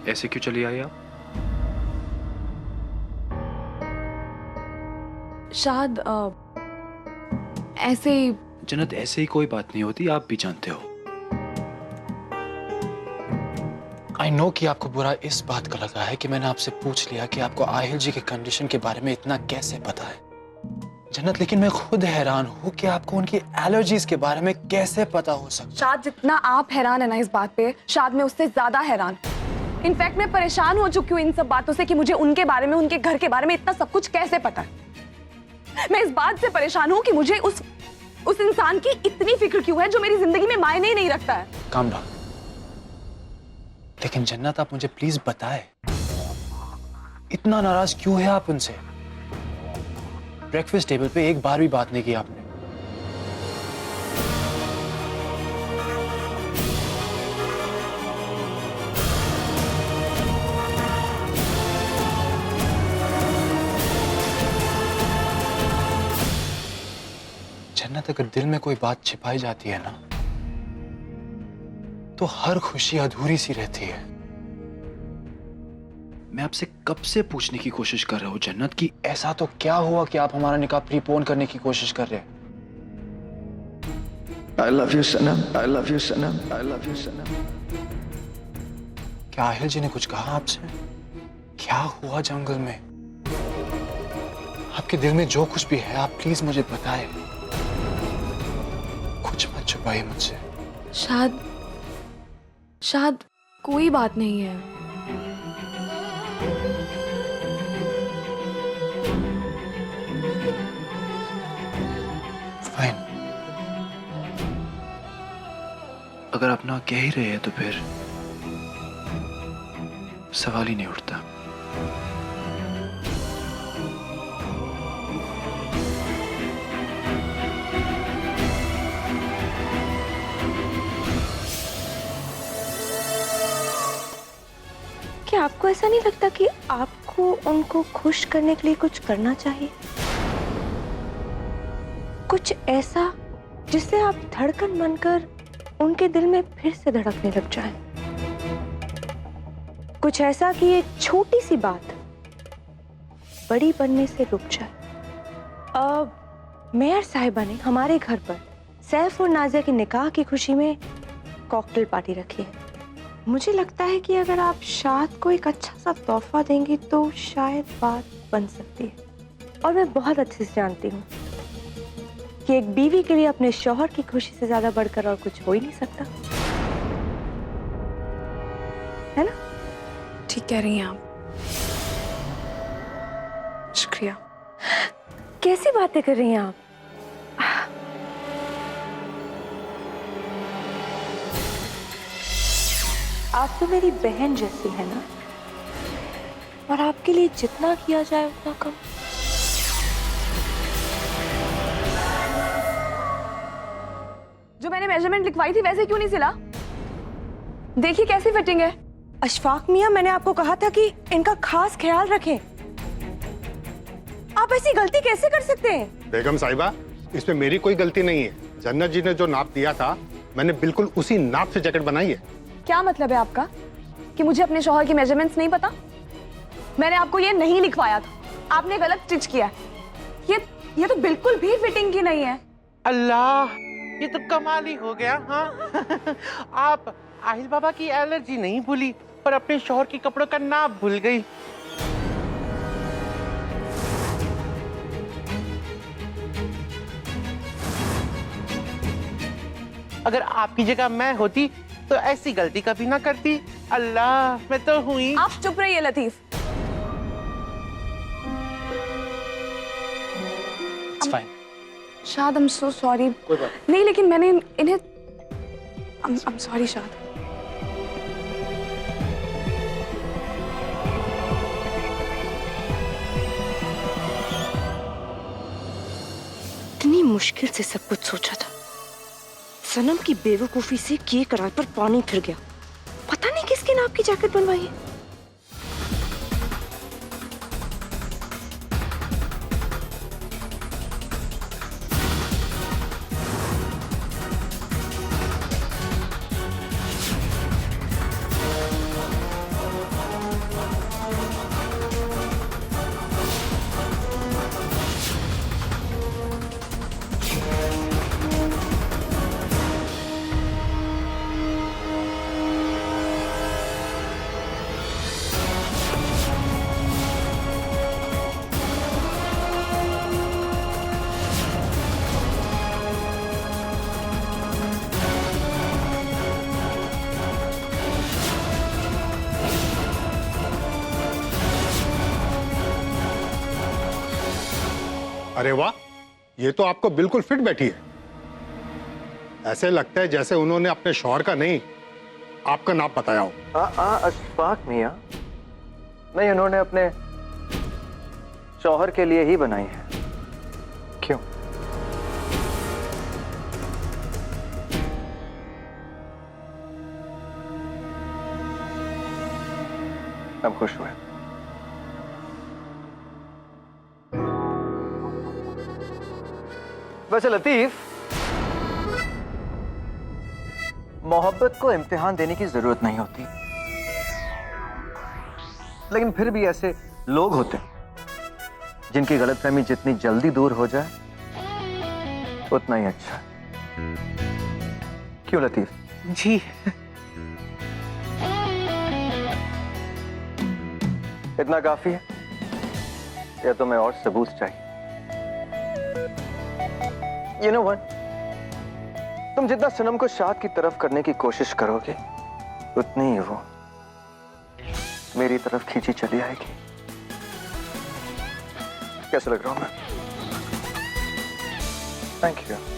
ऐसे क्यों चली आई आप? शायद ऐसे ही। जन्नत, ऐसे ही कोई बात नहीं होती, आप भी जानते हो। आई नो कि आपको बुरा इस बात का लगा है कि मैंने आपसे पूछ लिया कि आपको आहिल जी के कंडीशन के बारे में इतना कैसे पता है। जन्नत, लेकिन मैं खुद हैरान हूँ कि आपको उनकी एलर्जीज के बारे में कैसे पता हो सकता। शायद जितना आप हैरान है ना इस बात पे, शायद मैं उससे ज्यादा हैरान। इनफैक्ट मैं परेशान हो चुकी हूँ इन सब बातों से कि मुझे उनके बारे में, उनके घर के बारे में इतना सब कुछ कैसे पता है। मैं इस बात से परेशान हूँ कि मुझे उस इंसान की इतनी फिक्र क्यों है जो मेरी जिंदगी में मायने ही नहीं रखता है। Calm down. लेकिन जन्नत, आप मुझे प्लीज बताएं, इतना नाराज क्यों है आप उनसे? ब्रेकफास्ट टेबल पे एक बार भी बात नहीं की आपने। जन्नत, अगर दिल में कोई बात छिपाई जाती है ना, तो हर खुशी अधूरी सी रहती है। मैं आपसे कब से पूछने की कोशिश कर रहा हूं जन्नत कि ऐसा तो क्या हुआ कि आप हमारा निकाह प्रीपोन करने की कोशिश कर रहे हैं? I love you Sanam, I love you Sanam, I love you सनम। क्या आहिल जी ने कुछ कहा आपसे? क्या हुआ जंगल में? आपके दिल में जो कुछ भी है आप प्लीज मुझे बताएं। कुछ मत छुपाइए मुझसे। शायद कोई बात नहीं है। फाइन, अगर आप ना कह ही रहे हैं तो फिर सवाल ही नहीं उठता। क्या आपको ऐसा नहीं लगता कि आपको उनको खुश करने के लिए कुछ करना चाहिए? कुछ ऐसा जिससे आप धड़कन बनकर उनके दिल में फिर से धड़कने लग जाएं। कुछ ऐसा कि ये छोटी सी बात बड़ी बनने से रुक जाए। अब मेयर साहिबा ने हमारे घर पर सैफ और नाजिया के निकाह की खुशी में कॉकटेल पार्टी रखी है। मुझे लगता है कि अगर आप शाद को एक अच्छा सा तोहफा देंगी तो शायद बात बन सकती है। और मैं बहुत अच्छे से जानती हूँ कि एक बीवी के लिए अपने शौहर की खुशी से ज्यादा बढ़कर और कुछ हो ही नहीं सकता, है ना? ठीक कह रही हैं आप। शुक्रिया। कैसी बातें कर रही हैं आप? आप तो मेरी बहन जैसी है ना, और आपके लिए जितना किया जाए उतना कम। जो मैंने मेजरमेंट लिखवाई थी वैसे क्यों नहीं सिला? देखिए कैसी फिटिंग है। अशफाक मियां, मैंने आपको कहा था कि इनका खास ख्याल रखें। आप ऐसी गलती कैसे कर सकते हैं? बेगम साहिबा, इसमें मेरी कोई गलती नहीं है। जन्नत जी ने जो नाप दिया था मैंने बिल्कुल उसी नाप से जैकेट बनाई है। क्या मतलब है आपका कि मुझे अपने शौहर की मेजरमेंट्स नहीं पता? मैंने आपको ये नहीं लिखवाया था, आपने गलत स्टिच किया है। ये तो बिल्कुल भी फिटिंग की नहीं है। अल्लाह, ये तो कमाल ही हो गया। हाँ आप आहिल बाबा की एलर्जी नहीं भूली पर अपने शौहर के कपड़ों का नाप भूल गई। अगर आपकी जगह मैं होती तो ऐसी गलती कभी ना करती। अल्लाह, मैं तो हुई। आप चुप रहिए लतीफ। It's fine. शाद, I'm so sorry। कोई बात नहीं, लेकिन मैंने इन्हें I'm sorry शाद। इतनी मुश्किल से सब कुछ सोचा था, सनम की बेवकूफी से किए करार पर पानी फिर गया। पता नहीं किसके नाप की जैकेट बनवाई है। अरे वाह, ये तो आपको बिल्कुल फिट बैठी है। ऐसे लगता है जैसे उन्होंने अपने शौहर का नहीं, आपका नाप बताया हो। अशफाक मियां, नहीं, उन्होंने अपने शौहर के लिए ही बनाई है। क्यों? अब खुश हुए? वैसे लतीफ, मोहब्बत को इम्तिहान देने की जरूरत नहीं होती, लेकिन फिर भी ऐसे लोग होते हैं जिनकी गलतफहमी जितनी जल्दी दूर हो जाए उतना ही अच्छा। क्यों लतीफ? जी। इतना काफी है या तुम्हें और सबूत चाहिए? You know what? तुम जितना सनम को शाद की तरफ करने की कोशिश करोगे उतनी ही वो मेरी तरफ खींची चली आएगी। कैसा लग रहा हूं मैं? Thank you.